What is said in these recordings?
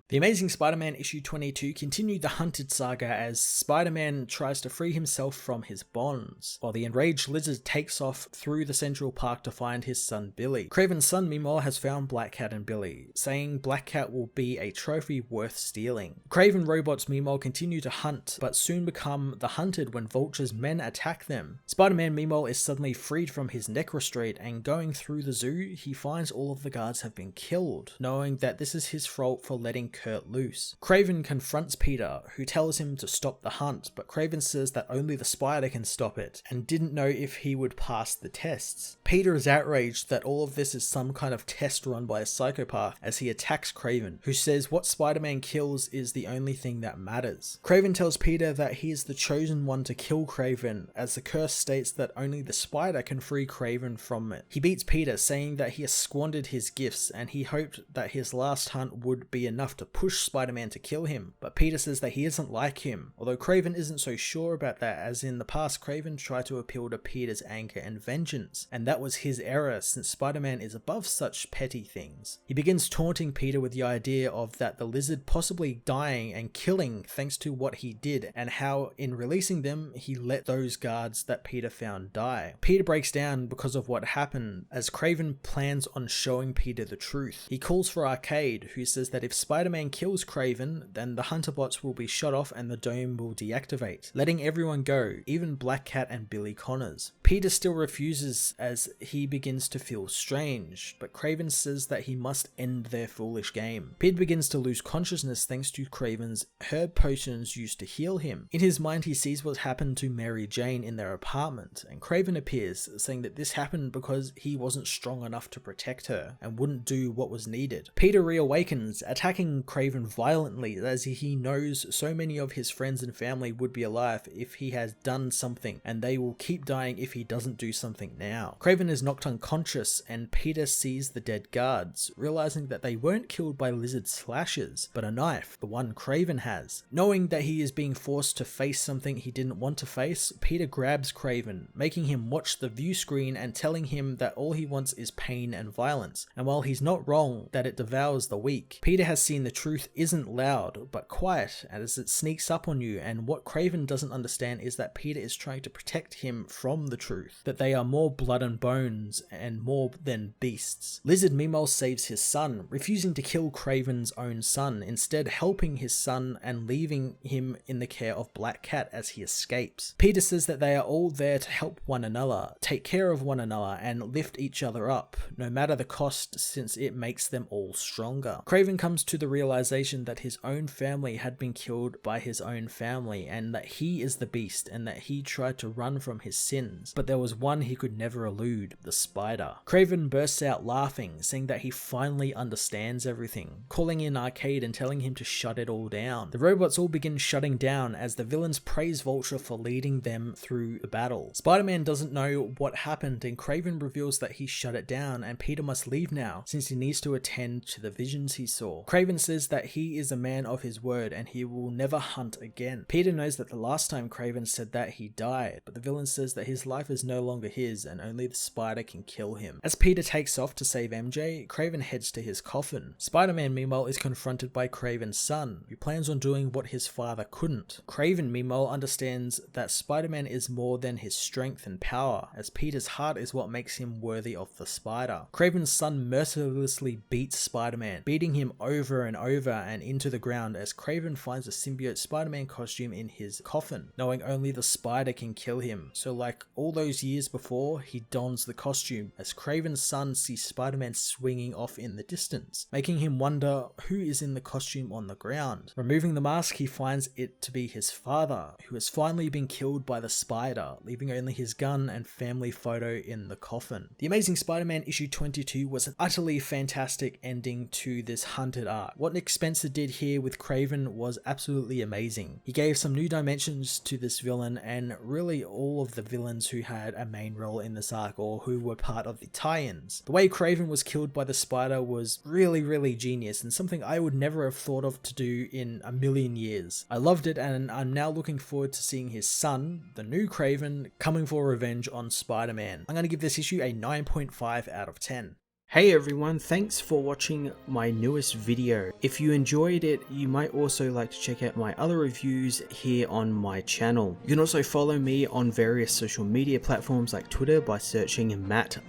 The Amazing Spider-Man issue 22 continued the Hunted Saga as Spider-Man tries to free himself from his bonds, while the enraged Lizard takes off through the Central Park to find his son Billy. Kraven's son meanwhile has found Black Cat and Billy, saying Black Cat will be a trophy worth stealing. Kraven robots meanwhile continue to hunt, but soon become the hunted when Vulture's men attack them. Spider-Man meanwhile is suddenly freed from his neck restraint, and going through the zoo, he finds all of the guards have been killed, knowing that this is his fault for letting Kurt loose. Kraven confronts Peter, who tells him to stop the hunt, but Kraven says that only the spider can stop it, and didn't know if he would pass the tests. Peter is outraged that all of this is some kind of test run by a psychopath as he attacks Kraven, who says what Spider-Man kills is the only thing that matters. Kraven tells Peter that he is the chosen one to kill Kraven, as the curse states that only the spider can free Kraven from it. He beats Peter, saying that he has squandered his gifts and he hoped that his last hunt would be enough to push Spider-Man to kill him, but Peter says that he isn't like him, although Kraven isn't so sure about that, as in the past Kraven tried to appeal to Peter's anger and vengeance, and that was his error since Spider-Man is above such petty things. He begins taunting Peter with the idea of that the Lizard possibly dying and killing thanks to what he did, and how in releasing them he let those guards that Peter found die. Peter breaks down because of what happened, as Kraven plans on showing Peter the truth. He calls for Arcade, who says that if Spider-Man kills Kraven, then the Hunter bots will be shut off and the dome will deactivate, letting everyone go, even Black Cat and Billy Connors. Peter still refuses as he begins to feel strange, but Kraven says that he must end their foolish game. Peter begins to lose consciousness thanks to Kraven's herb potions used to heal him. In his mind he sees what happened to Mary Jane in their apartment, and Kraven appears, saying that this happened because he wasn't strong enough to protect her and wouldn't do what was needed. Peter reawakens, attacking Kraven violently as he knows so many of his friends and family would be alive if he has done something, and they will keep dying if he doesn't do something now. Kraven is knocked unconscious and Peter sees the dead guards, realizing that they weren't killed by Lizard slashes, but a knife, the one Kraven has. Knowing that he is being forced to face something he didn't want to face, Peter grabs Kraven, making him watch the view screen and telling him that all he wants is pain and violence, and while he's not wrong that it devours the weak, Peter has seen the truth isn't loud but quiet as it sneaks up on you, and what Kraven doesn't understand is that Peter is trying to protect him from the truth, that they are more blood and bones and more than beasts. Lizard meanwhile saves his son, refusing to kill Kraven's own son, instead helping his son and leaving him in the care of Black Cat as he escapes. Peter says that they are all there to help one another, take care of one another and lift each other up, no matter the cost, since it makes them all stronger. Kraven comes to the realization that his own family had been killed by his own family, and that he is the beast, and that he tried to run from his sins, but there was one he could never elude, the spider. Kraven bursts out laughing, saying that he finally understands everything, calling in Arcade and telling him to shut it all down. The robots all begin shutting down as the villains praise Vulture for leading them through the battle. Spider-Man doesn't know what happened, and Kraven reveals that he shut it down and Peter must leave now since he needs to attend to the visions he saw. Kraven says that he is a man of his word and he will never hunt again. Peter knows that the last time Kraven said that he died, but the villain says that his life is no longer his and only the spider can kill him. As Peter takes off to save MJ, Kraven heads to his coffin. Spider-Man meanwhile is confronted by Kraven's son, who plans on doing what his father couldn't. Kraven meanwhile understands that Spider-Man is more than his strength and power, as Peter's heart is what makes him worthy of the spider. Kraven's son mercilessly beats Spider-Man, beating him over and over and into the ground as Kraven finds a symbiote Spider-Man costume in his coffin, knowing only the spider can kill him. So like all those years before, he dons the costume as Kraven's son sees Spider-Man swinging off in the distance, making him wonder who is in the costume on the ground. Removing the mask, he finds it to be his father, who has finally been killed by the spider, leaving only his gun and family photo in the coffin. The Amazing Spider-Man issue 22 was an utterly fantastic ending to this Hunted arc. What Nick Spencer did here with Kraven was absolutely amazing. He gave some new dimensions to this villain and really all of the villains who had a main role in this arc or who were part of the tie-ins. The way Kraven was killed by the spider was really genius and something I would never have thought of to do in a million years. I loved it and I'm now looking forward to seeing his son, the new Kraven, coming for revenge on Spider-Man. I'm going to give this issue a 9.5 out of 10. Hey everyone, thanks for watching my newest video. If you enjoyed it, you might also like to check out my other reviews here on my channel. You can also follow me on various social media platforms like Twitter by searching Matt_FOS,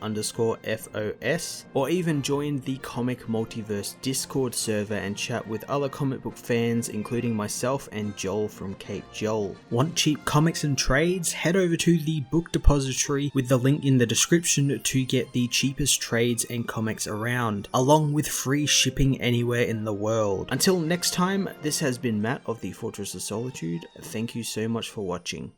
or even join the Comic Multiverse Discord server and chat with other comic book fans, including myself and Joel from Cape Joel. Want cheap comics and trades? Head over to the book depository with the link in the description to get the cheapest trades and comics around, along with free shipping anywhere in the world. Until next time, this has been Matt of the Fortress of Solitude. Thank you so much for watching.